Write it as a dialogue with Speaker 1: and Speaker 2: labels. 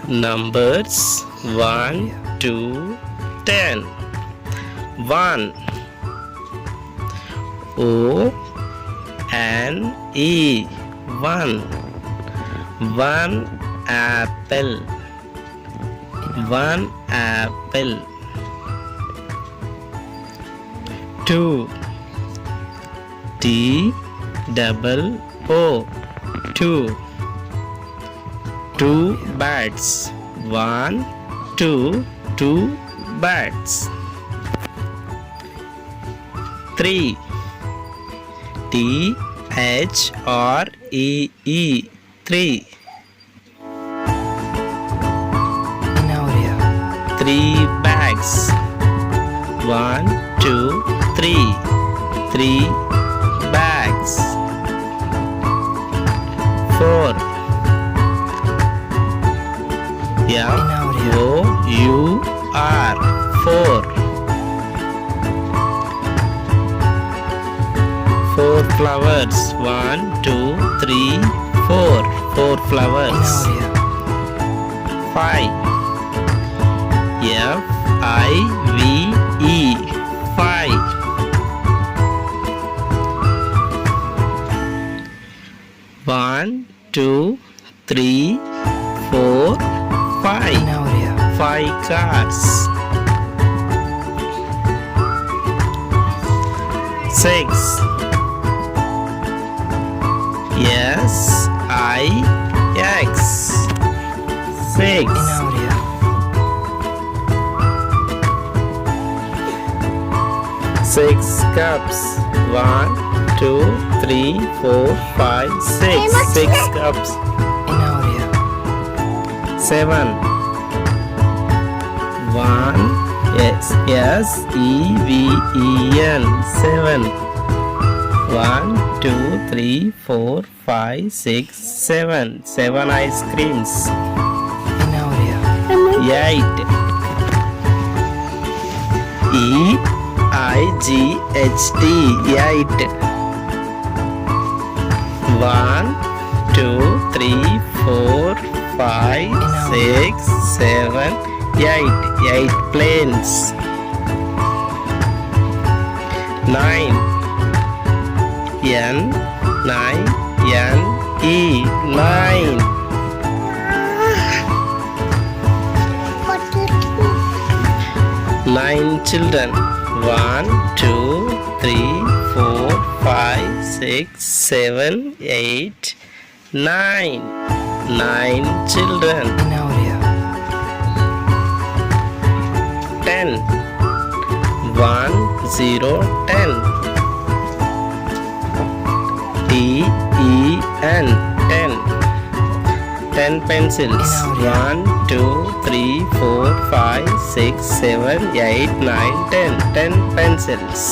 Speaker 1: Numbers 1 to 10. 1. O N E 1. 1 apple. 1 apple. 2. T double O 2. 2 bats. 1 2 2 bats. 3. T H R E E 3. 3 bags. 1 2 3. 3 bags. 4. F O U R 4. 4 flowers. 1 2 3 4. 4 flowers. 5. F I V E 5. 1 2 3 4 5. 5 cars. 6. S I X 6. 6 cups. 1 2 3 4 5 6. 6 cups. 7. 1 S E V E N 7. 1 2 3 4 5 6 7. 7 ice creams. 8. E I G H T 8. 1 2 3 4 5 6 7 8. 8 planes. 9. N 9 N E 9. 9 children. 1 2 3 4 5 6 7 8 9. 9 children. 10. 1 0 10. T E N 10. 10 pencils. 1 2 3 4 5 6 7 8 9 10. 10 pencils.